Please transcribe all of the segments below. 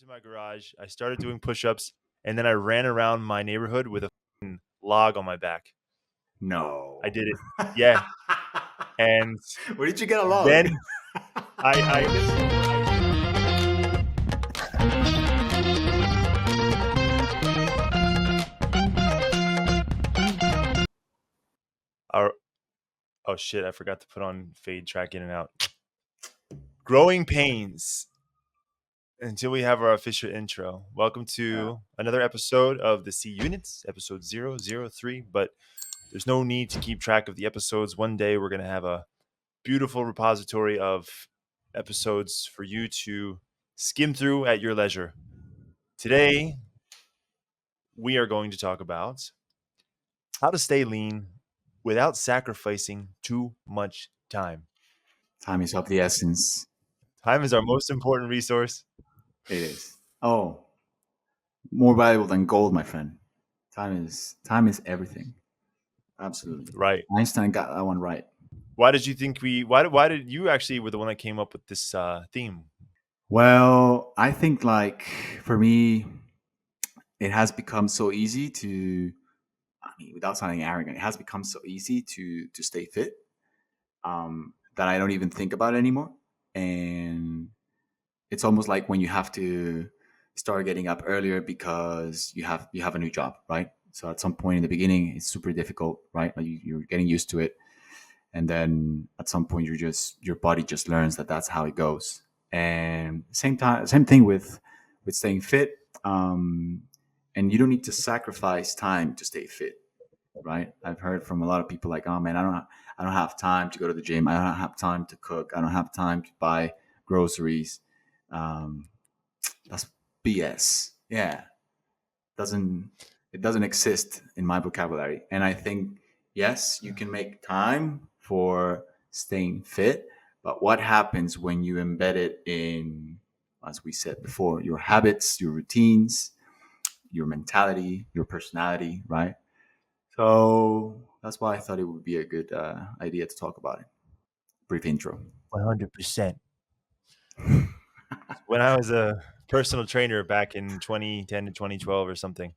into my garage. I started doing push-ups, and then I ran around my neighborhood with a fucking log on my back. I No. did it. Yeah, and Where did you get a log? then I guess our oh shit, I forgot to put on fade track in and out. Growing pains until we have our official intro. Welcome Yeah. to another episode of the C Units, episode 003. But there's no need to keep track of the episodes. One day we're going to have a beautiful repository of episodes for you to skim through at your leisure. Today, we are going to talk about how to stay lean without sacrificing too much time. Time is of the essence. Time is our most important resource. It is. Oh, more valuable than gold, my friend. Time is everything. Absolutely. Right. Einstein got that one right. Why did you think why did you actually were the one that came up with this theme? Well, I think like for me, it has become so easy to. I mean, without sounding arrogant, it has become so easy to stay fit that I don't even think about it anymore. And it's almost like when you have to start getting up earlier because you have a new job, right? So at some point in the beginning, it's super difficult, right? Like you're getting used to it, and then at some point, your body just learns that that's how it goes. And same thing with staying fit. And you don't need to sacrifice time to stay fit, right? I've heard from a lot of people like, oh man, I don't have time to go to the gym. I don't have time to cook. I don't have time to buy groceries. Um, that's BS. Yeah, doesn't it doesn't exist in my vocabulary. And I think yes, you can make time for staying fit, but what happens when you embed it in, as we said before, your habits, your routines, your mentality, your personality, right? So that's why I thought it would be a good idea to talk about it. Brief intro. 100%. When I was a personal trainer back in 2010 to 2012 or something.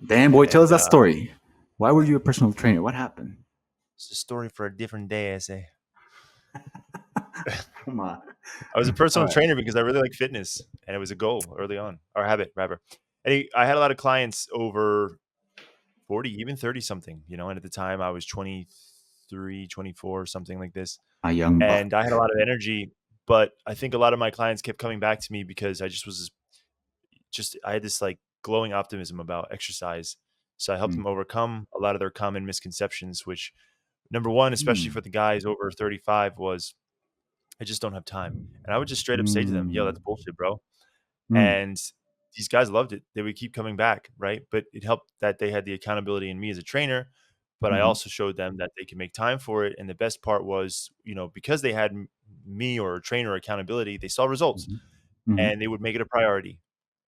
Damn, boy, tell us And that story. Why were you a personal trainer? What happened? it's a story for a different day, I say. Come on. I was a All personal right. trainer because I really like fitness, and it was a goal early on, or habit rather. And I had a lot of clients over 40, even 30 something, and at the time I was 23, 24, something like this. A young buck. And I had a lot of energy, but I think a lot of my clients kept coming back to me because I had this like glowing optimism about exercise. So I helped Mm. them overcome a lot of their common misconceptions, which number one, especially Mm. for the guys over 35, was I just don't have time. And I would just straight up say to them, yo, that's Mm. bullshit, bro. Mm. And these guys loved it. They would keep coming back, right? But it helped that they had the accountability in me as a trainer, but I Mhm. also showed them that they can make time for it. And the best part was, because they had me or a trainer accountability, they saw results Mhm. Mhm. and they would make it a priority,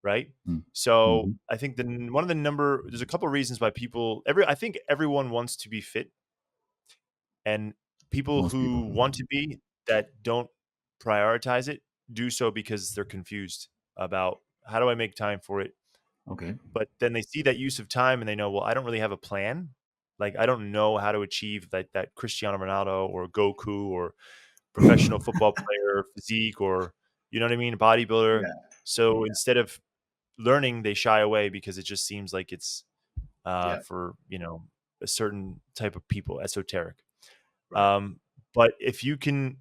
right? Mm. So Mhm. I think there's a couple of reasons why I think everyone wants to be fit, and people Most who people. want to be that don't prioritize it do so because they're confused about how do I make time for it. Okay. But then they see that use of time and they know, well, I don't really have a plan. Like I don't know how to achieve that Cristiano Ronaldo or Goku or professional football player physique, or you know what I mean, bodybuilder. Yeah. So instead of learning, they shy away because it just seems like it's Yeah. for a certain type of people, esoteric. Right. Um, but if you can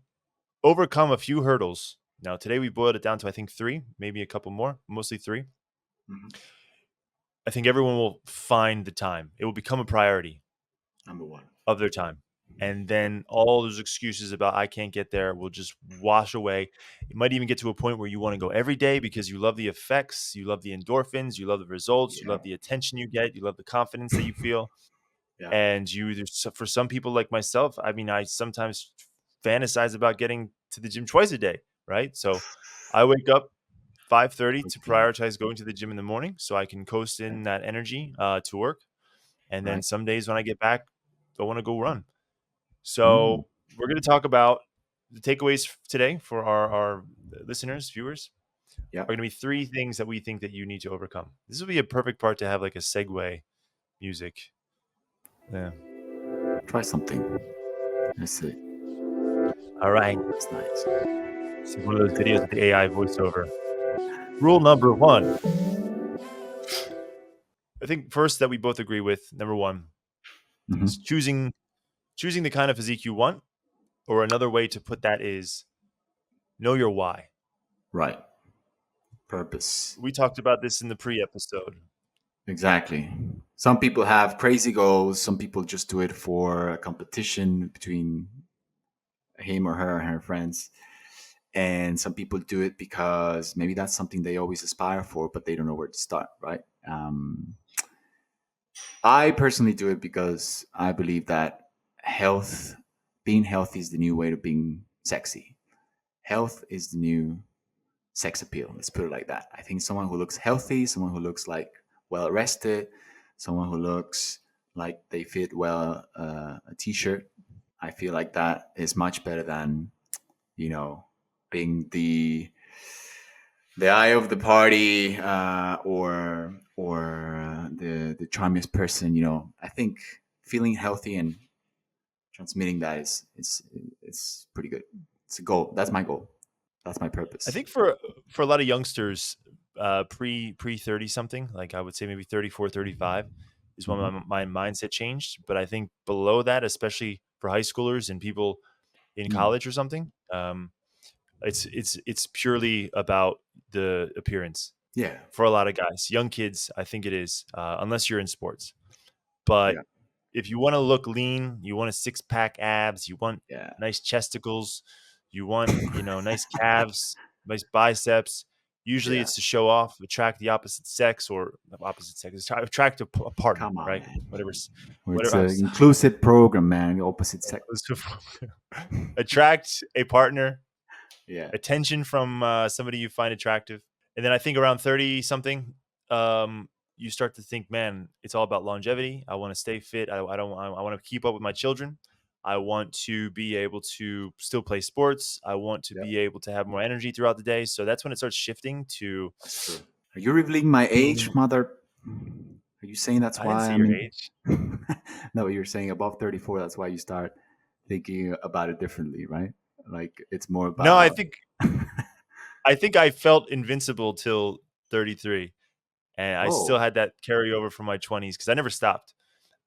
overcome a few hurdles, now today we boiled it down to I think three, maybe a couple more, mostly three. Mhm. I think everyone will find the time. It will become a priority Number one. of their time. And then all those excuses about I can't get there will just wash away. You might even get to a point where you want to go every day because you love the effects, you love the endorphins, you love the results, you Yeah. love the attention you get, you love the confidence that you feel. Yeah. And for some people like myself, I mean, I sometimes fantasize about getting to the gym twice a day, right? So I wake up 5:30 to Okay. prioritize going to the gym in the morning so I can coast Okay. in that energy to work. And then Right. some days when I get back, I want to go run. Mm. So we're going to talk about the takeaways today for our listeners, viewers. Yeah. are going to be 3 things that we think that you need to overcome. This would be a perfect part to have like a segue music. Yeah. Try something. Let's see. All right. That's nice. This is one of those videos with the AI voiceover. Rule number 1. I think first that we both agree with, number 1, Hmm. is choosing the kind of physique you want, or another way to put that is know your why. Right. Purpose. We talked about this in the pre-episode. Exactly. Some people have crazy goals. Some people just do it for a competition between him or her and her friends. And some people do it because maybe that's something they always aspire for, but they don't know where to start, right? I personally do it because I believe that being healthy is the new way to being sexy. Health is the new sex appeal. Let's put it like that. I think someone who looks healthy, someone who looks like well rested, someone who looks like they fit well a t-shirt. I feel like that is much better than being the eye of the party or the charmiest person. I think feeling healthy and transmitting that is pretty good. It's a goal. That's my goal. That's my I purpose. think for a lot of youngsters, pre 30 something, like I would say maybe 34, 35 is when Hmm. my mindset changed. But I think below that, especially for high schoolers and people in Mm. college or something, it's purely about the appearance Yeah. for a lot of guys. Young kids, I think it is, unless you're in sports. But Yeah. if you want to look lean, you want a 6-pack abs, you want Yeah. nice chesticles, you want, nice calves, nice biceps. Usually Yeah. it's to show off, attract the opposite sex or not opposite sex, attract a partner, Come on, right? man. It's Whatever. an inclusive program, man. The opposite sex. Attract a partner, Yeah. attention from somebody you find attractive. And then I think around 30 something, you start to think, man, it's all about longevity. I want to stay fit. I don't. I want to keep up with my children. I want to be able to still play sports. I want to Yeah. be able to have more energy throughout the day. So that's when it starts shifting to That's true. Are you revealing my age, being. mother? Are you saying that's I didn't why say I'm your in? age. No, you're saying above 34. That's why you start thinking about it differently, right? Like it's more No, about. I think I felt invincible till 33, and I still Oh, had that carryover from my 20s because I never stopped.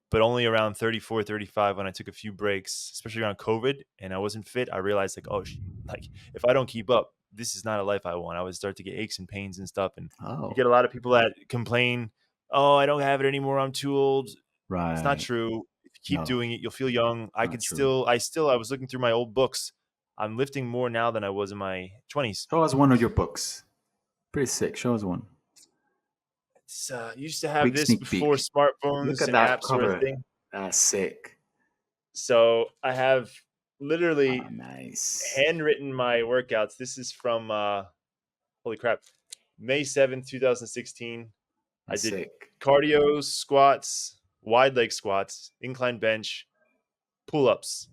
But only around 34, 35, when I took a few breaks, especially around COVID, and I wasn't fit, I realized like, oh, like if I don't keep up, this is not a life I want. I would start to get aches and pains and stuff. And you oh, get a lot of people that complain, oh, I don't have it anymore. I'm too old. It's not right. true. If you keep No, doing it, you'll feel young. not true. I was looking through my old books. I'm lifting more now than I was in my 20s. Show us one of your books. Pretty sick. Show us one. Used to have Quick this sneak before peek. Look smartphones at and that apps were a cover. thing. That's sick. So I have Ah, literally nice. handwritten my workouts. This is from holy crap, May 7th, 2016. I That's did sick. cardio, squats, wide leg squats, incline bench, pull-ups.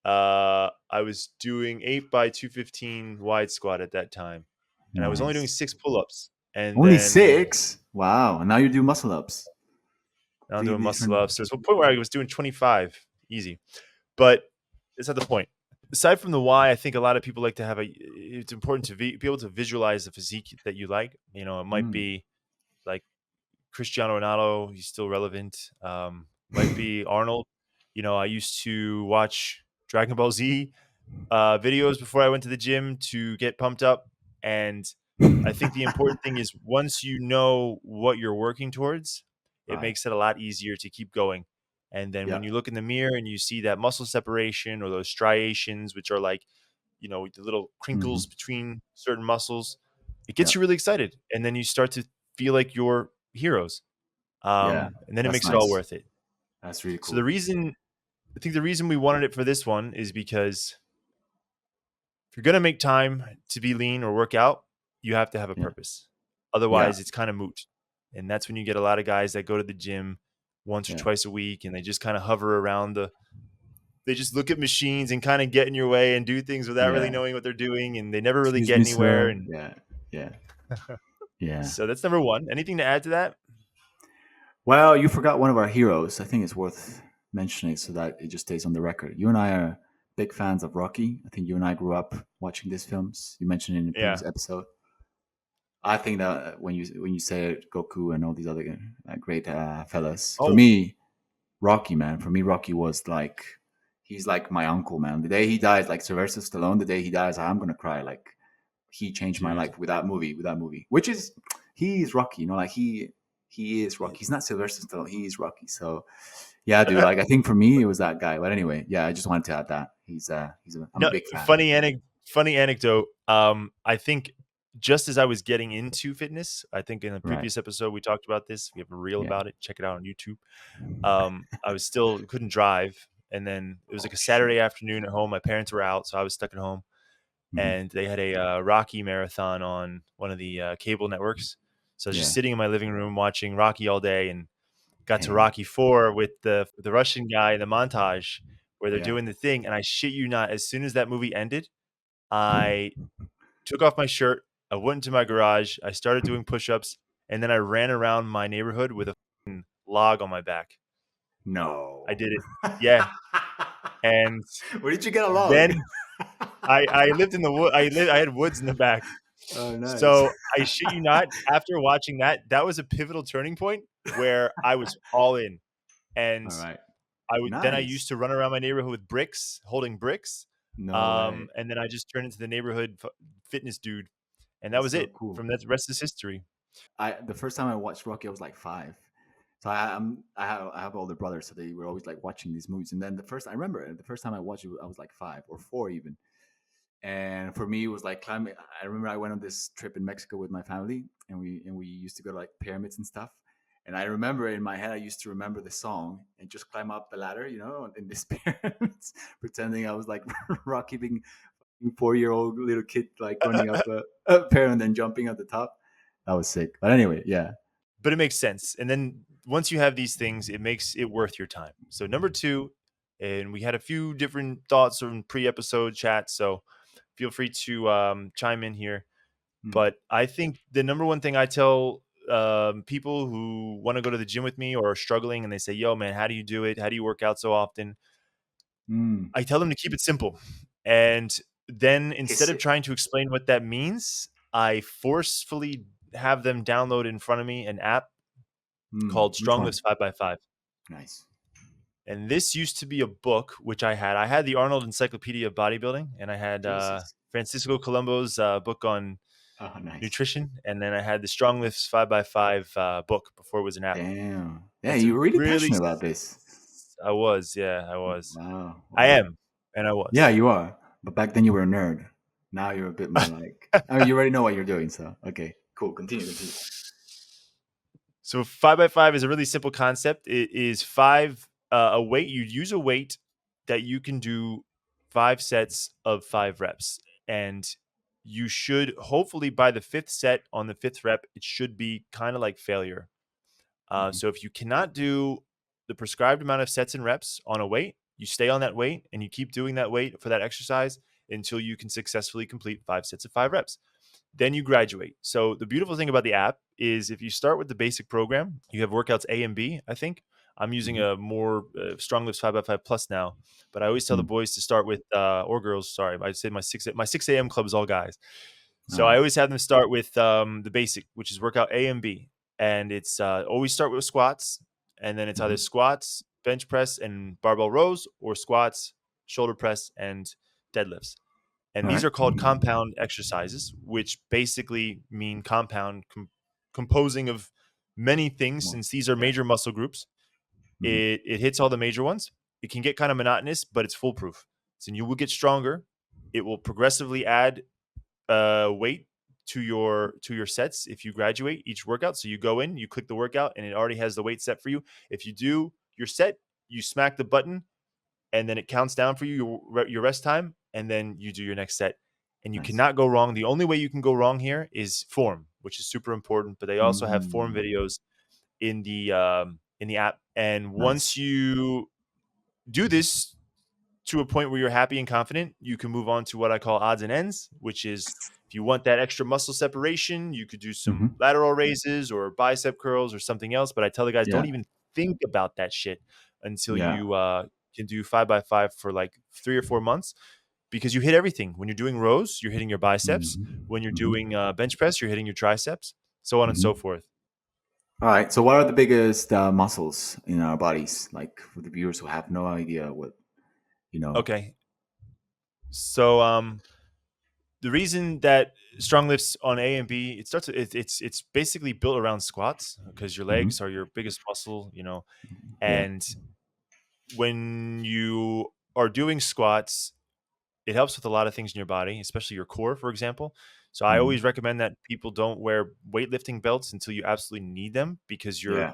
I was doing 8 by 215 wide squat at that time, and I was only doing Nice. 6 pull-ups. And Only then 6. Wow. And now you do muscle ups. now I'm doing Completely muscle different. ups. There's one point where I was doing 25 easy, but it's not the point. Aside from the why, I think a lot of people like to have it's important to be able to visualize the physique that you like. It might Mm. be like Cristiano Ronaldo, he's still relevant. Might be Arnold. I used to watch Dragon Ball Z videos before I went to the gym to get pumped up. And I think the important thing is once you know what you're working towards, it Right. makes it a lot easier to keep going. And then Yeah. when you look in the mirror and you see that muscle separation or those striations, which are like, the little Hmm. crinkles between certain muscles, it Yeah. gets you really excited. And then you start to feel like you're heroes. Yeah. And then it That's makes it all nice. worth it. That's really So cool. I think the reason we wanted it for this one is because if you're going to make time to be lean or work out, you have to have a Yeah. purpose. Yeah. Otherwise, it's kind of moot. And that's when you get a lot of guys that go to the gym once or Yeah. twice a week and they just kind of hover around they just look at machines and kind of get in your way and do things without really Yeah. knowing what they're doing and they never really Excuse get me, anywhere sir. and Yeah. Yeah. Yeah. So that's number one. Anything to add to that? Well, you forgot one of our heroes. I think it's worth mentioning so that it just stays on the record. You and I are big fans of Rocky. I think you and I grew up watching these films. You mentioned it in the Yeah. previous episode. I think that when you say Goku and all these other great fellas, for Oh, me, Rocky, man, for me, Rocky was like he's like my uncle, man. The day he dies, like Sylvester Stallone, the day he dies, I'm gonna cry. Like he changed my dude. life with that movie, which is he is Rocky, like he is Rocky. He's not Sylvester Stallone, he is Rocky. So yeah, dude, like I think for me it was that guy. But anyway, yeah, I just wanted to add that I'm a No, big fan. funny anecdote. I think just as I was getting into fitness, I think in the Right. previous episode we talked about this. We have a reel Yeah. about it. Check it out on YouTube. I was still couldn't drive, and then it was like Oh a shoot. Saturday afternoon at home. My parents were out, so I was stuck at home, Mhm. and they had a Rocky marathon on one of the cable networks. So I was just Yeah. sitting in my living room watching Rocky all day, and got to Damn. Rocky 4 with the Russian guy in the montage where they're Yeah. doing the thing. And I shit you not, as soon as that movie ended, I took off my shirt, I went into my garage, I started doing push-ups, and then I ran around my neighborhood with a fucking log on my back. I No. did it. Yeah. And Where did you get a log? then I lived in the wood. I had woods in the back. Oh, nice. So I shit you not, after watching that, that was a pivotal turning point where I was all in. And All right. I Nice. used to run around my neighborhood with bricks, holding bricks, No way. and then I just turned into the neighborhood fitness dude, and that That's was so it. cool. From that, the rest is history. The first time I watched Rocky, I was like 5. So I have older brothers, so they were always like watching these movies. And then I remember the first time I watched it, I was like 5 or 4 even. And for me, it was like climbing. I remember I went on this trip in Mexico with my family, and we used to go to like pyramids and stuff. And I remember in my head, I used to remember the song and just climb up the ladder, in this pyramids, pretending I was like Rocky, being 4-year-old little kid, like running up a pyramid and then jumping at the top. That was sick. But anyway, yeah. But it makes sense. And then once you have these things, it makes it worth your time. So number two, and we had a few different thoughts from pre-episode chat, so feel free to chime in here. Mm. But I think the number one thing I tell people who want to go to the gym with me or are struggling, and they say, "Yo, man, how do you do it? How do you work out so often?" Mm. I tell them to keep it simple. And then instead Kiss of it. trying to explain what that means, I forcefully have them download in front of me an app called Which Strong one? Lifts 5 by 5. Nice. And this used to be a book, which I had. I had the Arnold Encyclopedia of Bodybuilding, and I had Jesus. Francisco Colombo's book on Oh, nice. nutrition. And then I had the Strong Lifts 5 by 5 book before it was an app. Damn. Yeah, And to you're really really, passionate about this. I was, yeah, I was. Wow. I Wow. am, and I Yeah, was. you are. But back then you were a nerd. Now you're a bit more like, I mean, you already know what you're doing. So, okay, cool. Continue. Continue. So 5 by 5 is a really simple concept. It is a weight. You use a weight that you can do 5 sets of 5 reps, and you should hopefully by the fifth set on the fifth rep, it should be kind of like failure. Mhm. So if you cannot do the prescribed amount of sets and reps on a weight, you stay on that weight and you keep doing that weight for that exercise until you can successfully complete 5 sets of 5 reps. Then you graduate. So the beautiful thing about the app is if you start with the basic program, you have workouts A and B, I think. I'm using Mhm. a more Strong Lifts 5 by 5 plus now, but I always tell the Mm. boys to start with or girls. Sorry, I say my 6 a.m. club is all guys. All So I right. always have them start with the basic, which is workout A and B, and it's always start with squats, and then it's either Mhm. squats, bench press, and barbell rows, or squats, shoulder press, and deadlifts. And All these right. are called compound exercises, which basically mean composing of many things. Well, Since these are yeah. major muscle groups, Mhm. it hits all the major ones. It can get kind of monotonous, but it's foolproof. So you will get stronger. It will progressively add weight to your sets if you graduate each workout. So you go in, you click the workout, and it already has the weight set for you. If you do your set, you smack the button, and then it counts down for you your rest time, and then you do your next set. And you Nice. cannot go wrong. The only way you can go wrong here is form, which is super important. But they also have form Mm. videos in the app. And once Nice. you do this to a point where you're happy and confident, you can move on to what I call odds and ends, which is If you want that extra muscle separation, you could do some Hmm. lateral raises or bicep curls or something else. But I tell the guys, Yeah. don't even think about that shit until Yeah. you can do 5x5 for like 3 or 4 months, because you hit everything. When you're doing rows, you're hitting your biceps. When you're Hmm. doing bench press, you're hitting your triceps, so on and so Hmm. forth. All right. So, what are the biggest muscles in our bodies? Like for the viewers who have no idea what you know. Okay. So the reason that strong lifts on A and B, it's basically built around squats, because your Hmm. legs are your biggest muscle, Yeah. and when you are doing squats, it helps with a lot of things in your body, especially your core, for example. So I Hmm. always recommend that people don't wear weightlifting belts until you absolutely need them, because Yeah.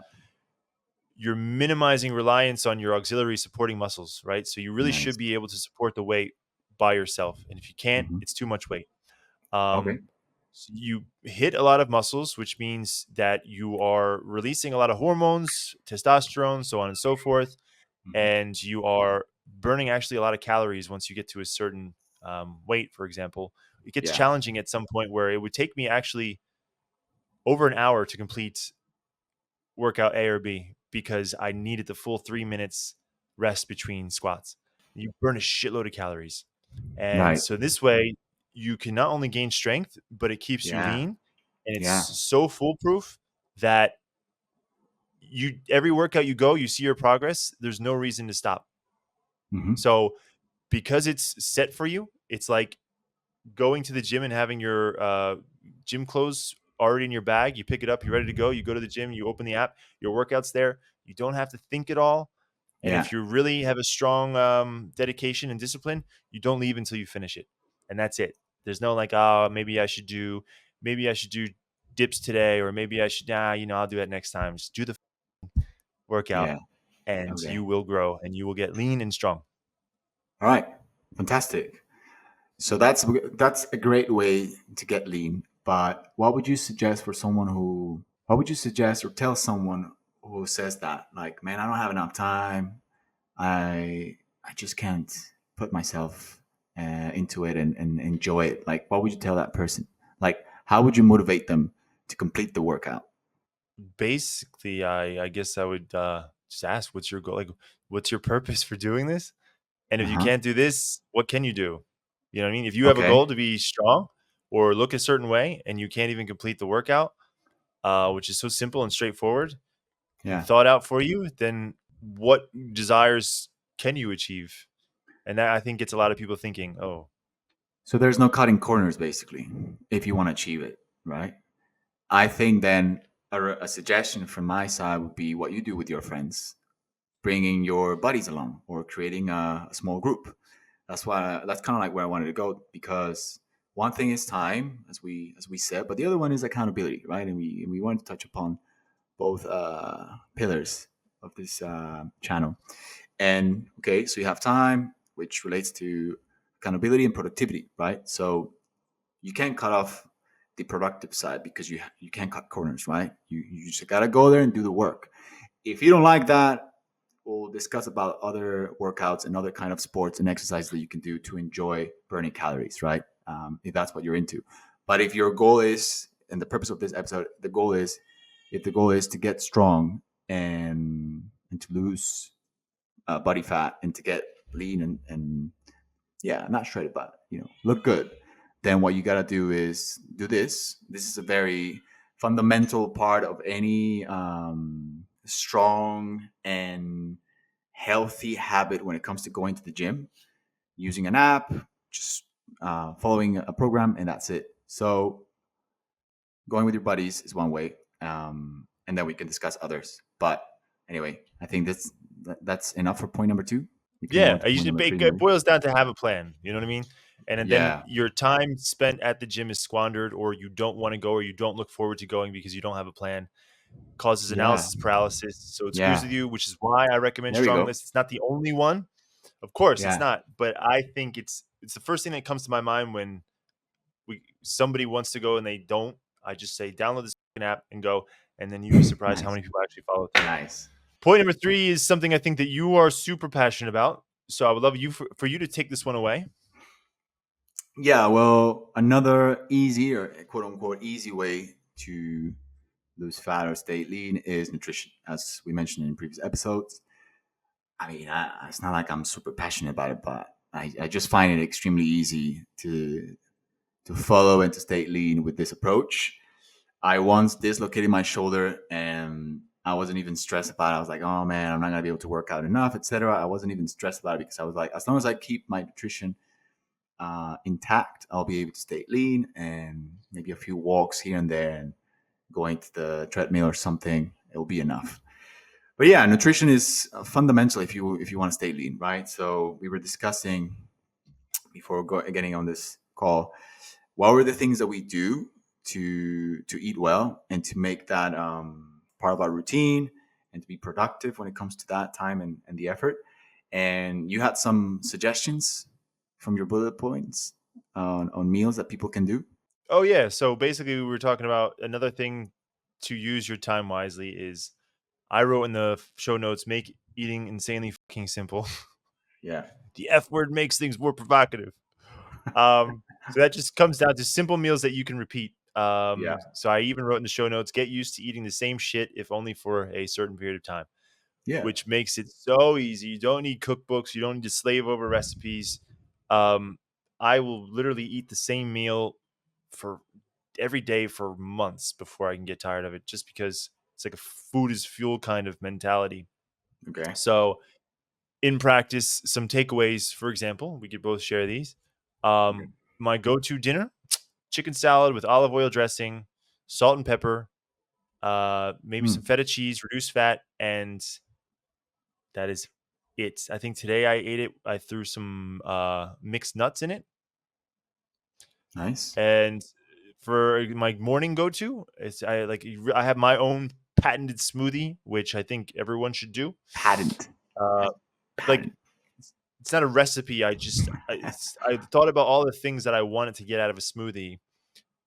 you're minimizing reliance on your auxiliary supporting muscles, right? So you really Nice. should be able to support the weight by yourself. And if you can't, Hmm. it's too much weight. Okay. So you hit a lot of muscles, which means that you are releasing a lot of hormones, testosterone, so on and so forth. Hmm. And you are burning actually a lot of calories once you get to a certain weight, for example. It gets Yeah. challenging at some point where it would take me actually over an hour to complete workout A or B, because I needed the full 3 minutes rest between squats. You burn a shitload of calories. And Right. so this way you can not only gain strength, but it keeps you Yeah. lean. And it's Yeah. so foolproof that you every workout you go, you see your progress. There's no reason to stop. Hmm. So because it's set for you, it's like going to the gym and having your gym clothes already in your bag. You pick it up, you're ready to go. You go to the gym, you open the app, your workout's there. You don't have to think at all. And Yeah. if you really have a strong dedication and discipline, you don't leave until you finish it, and that's it. There's no like, oh, maybe I should do dips today, or maybe I should, I'll do that next time. Just do the workout, Yeah. and Okay. you will grow, and you will get lean and strong. All right. Fantastic. So that's a great way to get lean. But what would you suggest for someone who? What would you suggest or tell someone who says that? Like, man, I don't have enough time. I just can't put myself into it and enjoy it. Like, what would you tell that person? Like, how would you motivate them to complete the workout? Basically, I guess I would just ask, what's your goal? Like, what's your purpose for doing this? And Uh if you huh. can't do this, what can you do? You know what I mean? If you have a Okay. goal to be strong or look a certain way, and you can't even complete the workout, which is so simple and straightforward and Yeah. thought out for you, then what desires can you achieve? And that, I think, gets a lot of people thinking, oh, So there's no cutting corners, basically, if you want to achieve it, right? I think then a suggestion from my side would be what you do with your friends, bringing your buddies along or creating a small group. That's kind of like where I wanted to go, because one thing is time, as we said, but the other one is accountability, right? And we wanted to touch upon both pillars of this channel. And okay, so you have time, which relates to accountability and productivity, right? So you can't cut off the productive side because you can't cut corners, right? You just gotta go there and do the work. If you don't like that, we'll discuss about other workouts and other kind of sports and exercises that you can do to enjoy burning calories, right? If that's what you're into. But if your goal is, and the purpose of this episode, if the goal is to get strong and to lose body fat and to get lean and yeah, not shredded, but look good, then what you got to do is do this. This is a very fundamental part of any strong and healthy habit when it comes to going to the gym. Using an app, just following a program, and that's it. So going with your buddies is one way, and then we can discuss others. But anyway, I think that's enough for point number two. We can move yeah, on to point number three, it maybe. boils down to have a plan. You know what I mean? And then Yeah, your time spent at the gym is squandered, or you don't want to go, or you don't look forward to going because you don't have a plan, causes yeah, analysis paralysis. So it screws yeah. with you, which is why I recommend There we strong go. list. It's not the only one, of course, it's Yeah, not, but I think it's the first thing that comes to my mind when somebody wants to go and they don't. I just say download this app and go, and then you'd be surprised how nice, many people actually follow through. nice. Point number three is something I think that you are super passionate about. So I would love for you to take this one away. Yeah, well, another easy or quote unquote easy way to lose fat or stay lean is nutrition, as we mentioned in previous episodes. I mean, it's not like I'm super passionate about it, but I just find it extremely easy to follow and to stay lean with this approach. I once dislocated my shoulder and I wasn't even stressed about it. I was like, oh man, I'm not gonna be able to work out enough, etc. I wasn't even stressed about it because I was like, as long as I keep my nutrition intact, I'll be able to stay lean and maybe a few walks here and there and going to the treadmill or something. It will be enough. But yeah, nutrition is fundamental if you want to stay lean, right? So we were discussing before getting on this call, what were the things that we do to eat well and to make that part of our routine and to be productive when it comes to that time and the effort. And you had some suggestions from your bullet points on meals that people can do. Oh yeah. So basically, we were talking about another thing to use your time wisely is I wrote in the show notes, make eating insanely fucking simple. Yeah. The F word makes things more provocative. So that just comes down to simple meals that you can repeat. Yeah. So I even wrote in the show notes, get used to eating the same shit, if only for a certain period of time, Yeah. which makes it so easy. You don't need cookbooks. You don't need to slave over recipes. Um, I will literally eat the same meal for every day for months before I can get tired of it, just because it's like a food is fuel kind of mentality. Okay. So in practice, some takeaways, for example, we could both share these. Okay. My go-to dinner: chicken salad with olive oil dressing, salt and pepper, maybe some Mm, feta cheese, reduced fat, and that is it. I think today I ate it. I threw some mixed nuts in it, nice. and for my morning go-to, it's I have my own patented smoothie, which I think everyone should do. Patent. Uh, like Patent. it's not a recipe. I thought about all the things that I wanted to get out of a smoothie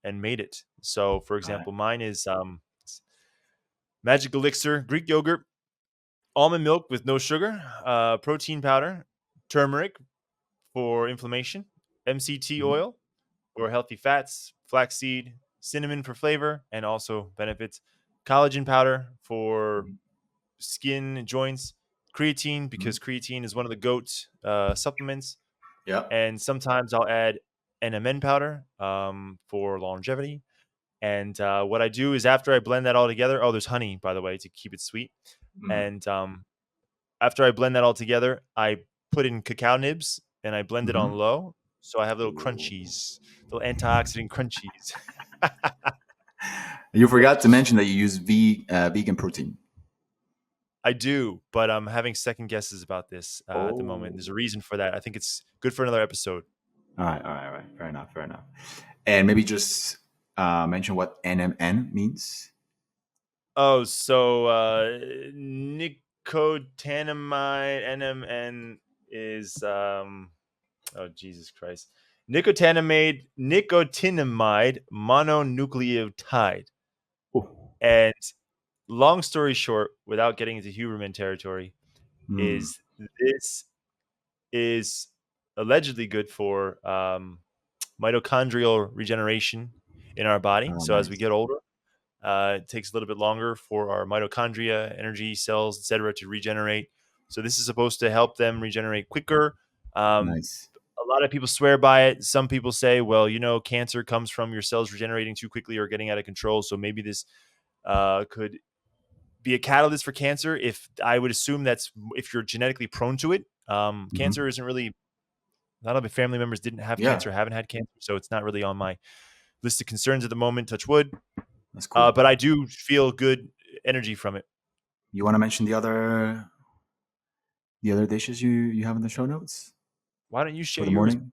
and made it. So, for Got it. example, mine is magic elixir, Greek yogurt, almond milk with no sugar, protein powder, turmeric for inflammation, MCT Mhm. oil for healthy fats, flaxseed, cinnamon for flavor and also benefits, collagen powder for Mhm. skin joints, creatine Mhm. because creatine is one of the goat supplements, Yeah. and sometimes I'll add NMN powder for longevity. And what I do is after I blend that all together, oh, there's honey, by the way, to keep it sweet. Mm. And after I blend that all together, I put in cacao nibs and I blend it on Mhm. low. So I have little Ooh. crunchies, little antioxidant crunchies. You forgot to mention that you use vegan protein. I do, but I'm having second guesses about this at the moment. Oh. There's a reason for that. I think it's good for another episode. All right, all right, all right. Fair enough, fair enough. And maybe just mention what NMN means. Oh, so nicotinamide NMN is oh Jesus Christ. Nicotinamide mononucleotide. Oh. And long story short, without getting into Huberman territory, Mm. is this is allegedly good for mitochondrial regeneration in our body. Oh, So as we nice. get older, it takes a little bit longer for our mitochondria, energy cells, etc., to regenerate. So this is supposed to help them regenerate quicker. Um, Nice. a lot of people swear by it. Some people say, well, cancer comes from your cells regenerating too quickly or getting out of control. So maybe this could be a catalyst for cancer. If I would assume that's if you're genetically prone to it. Cancer Hmm. isn't really. A lot of my family members didn't have Yeah, cancer, haven't had cancer, so it's not really on my list of concerns at the moment. Touch wood, that's cool. but I do feel good energy from it. You want to mention the other dishes you have in the show notes Why don't you for share the yours? morning?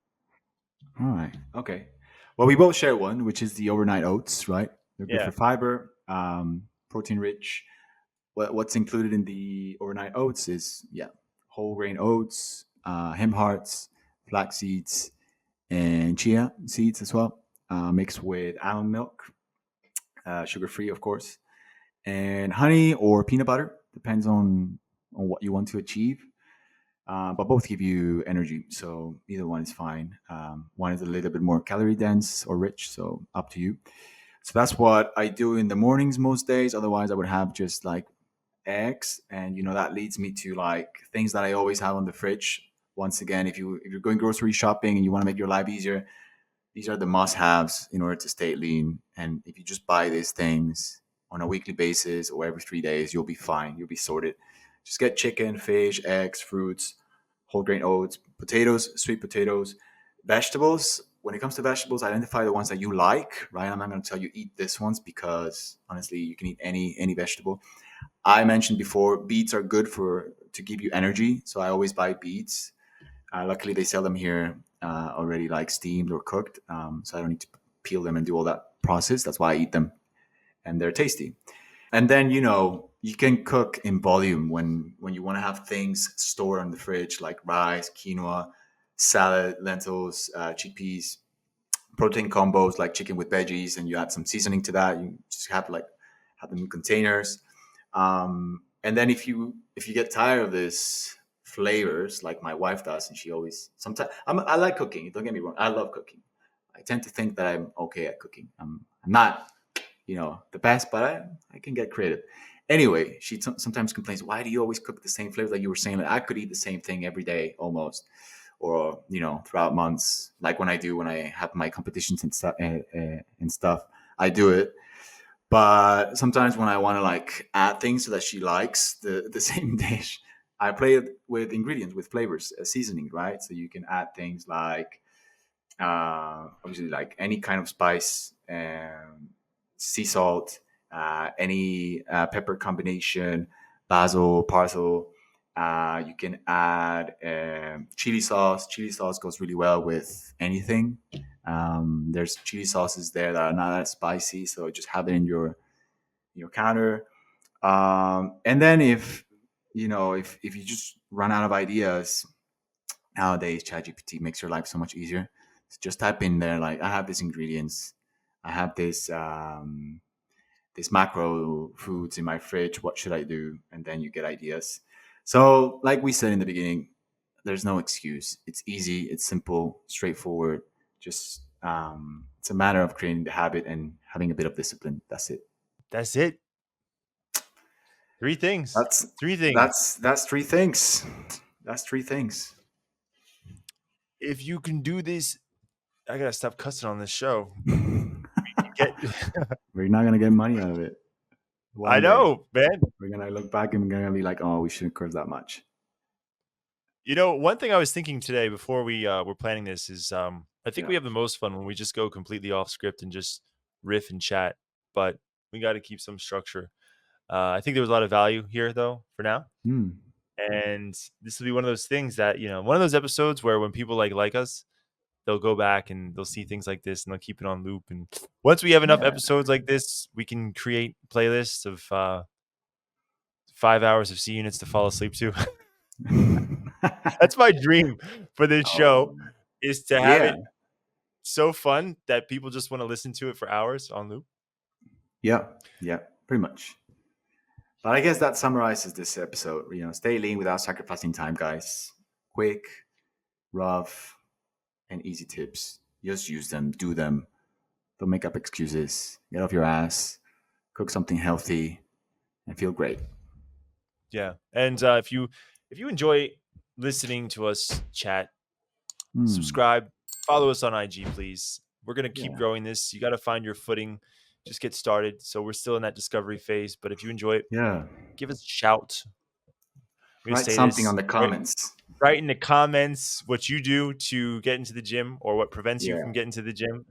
All right. Okay. Well, we both share one, which is the overnight oats, right? They're good Yeah. for fiber, protein rich. What's included in the overnight oats is, yeah, whole grain oats, hemp hearts, flax seeds, and chia seeds as well, mixed with almond milk, sugar free, of course, and honey or peanut butter, depends on what you want to achieve. but both give you energy. So either one is fine. One is a little bit more calorie dense or rich, so up to you. So that's what I do in the mornings most days. Otherwise, I would have just like eggs, and that leads me to like things that I always have on the fridge. Once again, if you're going grocery shopping and you want to make your life easier, these are the must-haves in order to stay lean. And if you just buy these things on a weekly basis or every 3 days, you'll be fine. You'll be sorted. Just get chicken, fish, eggs, fruits, whole grain oats, potatoes, sweet potatoes, vegetables. When it comes to vegetables, identify the ones that you like, right? I'm not going to tell you eat this ones because honestly, you can eat any vegetable. I mentioned before, beets are good to give you energy, so I always buy beets. Luckily, they sell them here already, like steamed or cooked, so I don't need to peel them and do all that process. That's why I eat them, and they're tasty. And then you can cook in volume when you want to have things stored in the fridge, like rice, quinoa, salad, lentils, chickpeas, protein combos like chicken with veggies, and you add some seasoning to that. You just have them in containers. And then if you get tired of this flavors, like my wife does, and she always sometimes I like cooking. Don't get me wrong, I love cooking. I tend to think that I'm okay at cooking. I'm not, the best, but I can get creative. Anyway, she sometimes complains, "Why do you always cook the same flavor?" Like you were saying, like I could eat the same thing every day almost, or throughout months. Like when I have my competitions and stuff, I do it. But sometimes when I want to like add things so that she likes the same dish, I play it with ingredients, with flavors, seasoning, right? So you can add things like obviously like any kind of spice, sea salt, any pepper combination, basil, parsley. You can add chili sauce. Chili sauce goes really well with anything. There's chili sauces there that are not that spicy, so just have it in your counter. And then if you just run out of ideas, nowadays ChatGPT makes your life so much easier. So just type in there like, I have these ingredients, I have this macro foods in my fridge. What should I do? And then you get ideas. So, like we said in the beginning, there's no excuse. It's easy, it's simple, straightforward. Just it's a matter of creating the habit and having a bit of discipline. That's it. That's it. Three things. That's three things. That's three things. That's three things. If you can do this, I gotta stop cussing on this show. We're not gonna get money out of it. I know, man. We're gonna look back and we're gonna be like, "Oh, we shouldn't curse that much." One thing I was thinking today before we were planning this is I think we have the most fun when we just go completely off script and just riff and chat, but we got to keep some structure. I think there was a lot of value here, though, for now. And this will be one of those things that, one of those episodes where when people like us, they'll go back and they'll see things like this and they'll keep it on loop. And once we have enough episodes like this, we can create playlists of 5 hours of C units to fall asleep to. That's my dream for this show, is to have it so fun that people just want to listen to it for hours on loop. Yeah, pretty much. But I guess that summarizes this episode. Stay lean without sacrificing time, guys. Quick, rough, and easy tips. Just use them, do them. Don't make up excuses. Get off your ass, cook something healthy, and feel great. Yeah, and if you enjoy listening to us chat, subscribe, follow us on IG, please. We're gonna keep growing this. You got to find your footing. Just get started. So we're still in that discovery phase. But if you enjoy it, give us a shout. Write something on the comments. Write in the comments what you do to get into the gym or what prevents you from getting to the gym.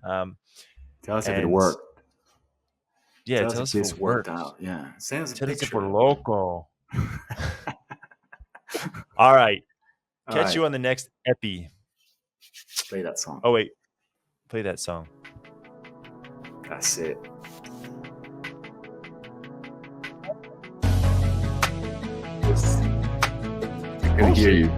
Tell us if it worked. Yeah, tell us if it worked out. Yeah, send us a tell picture. us if we're local. All right. Catch you on the next epi. Play that song. Oh, wait. Play that song. That's it. I can hear you.